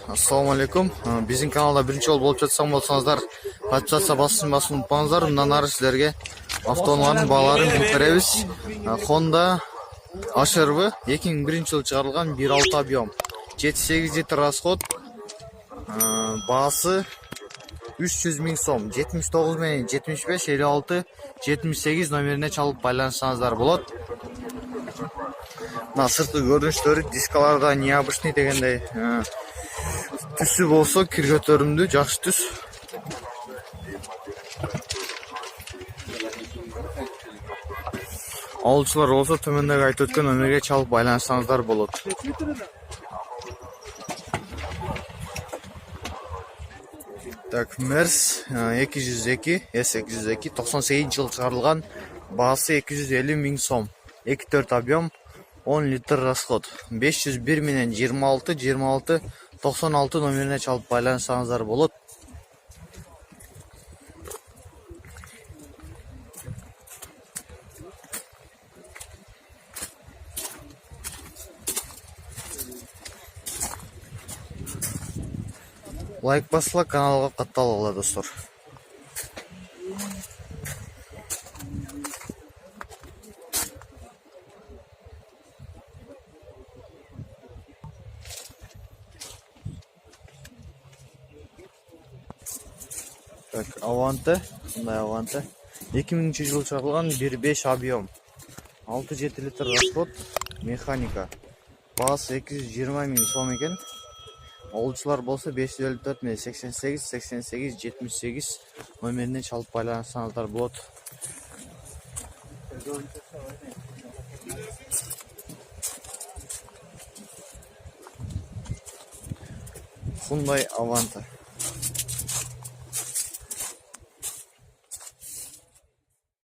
Assalamu alaikum. Bizim kanalda birinci ol болып жатсаң болсаңыздар, подписаться басын ұмытпаңыздар. Мындан ары сіздерге автоунаулардың бағаларын көтереміз. Honda HRV 2001 жылы шығарылған 1.6 объем, 7-8 литр расход, бағасы 300 000 сом. 79 мен 75 56 78 номеріне чалып байланысаңыздар болады. Сыртқы көріністері дискаларда необычный дегендей түсі болса кіргөтөрімді жақсы түс. Алушылар болса төмендегі айтып өткен номерге чалып байланысаңыздар болады. Так, Мерс 202 S202 98 жыл шығарылған, бағасы 250 000 сом, 2-4 объем, 10 литр расход. 501 менен 26 96 номеріне чалып байланысаңыздар болады. Лайк басыла, каналға қаттал достар. Так, Аванте, 2000 жыл шығарылған 1.5 объем, 6-7 литр расход, механика. Бағасы 220 000 сом екен. Алушылар болса 554 мен 88 88 78 номеріне чалып байланысаңыздар болады. Hyundai Avante.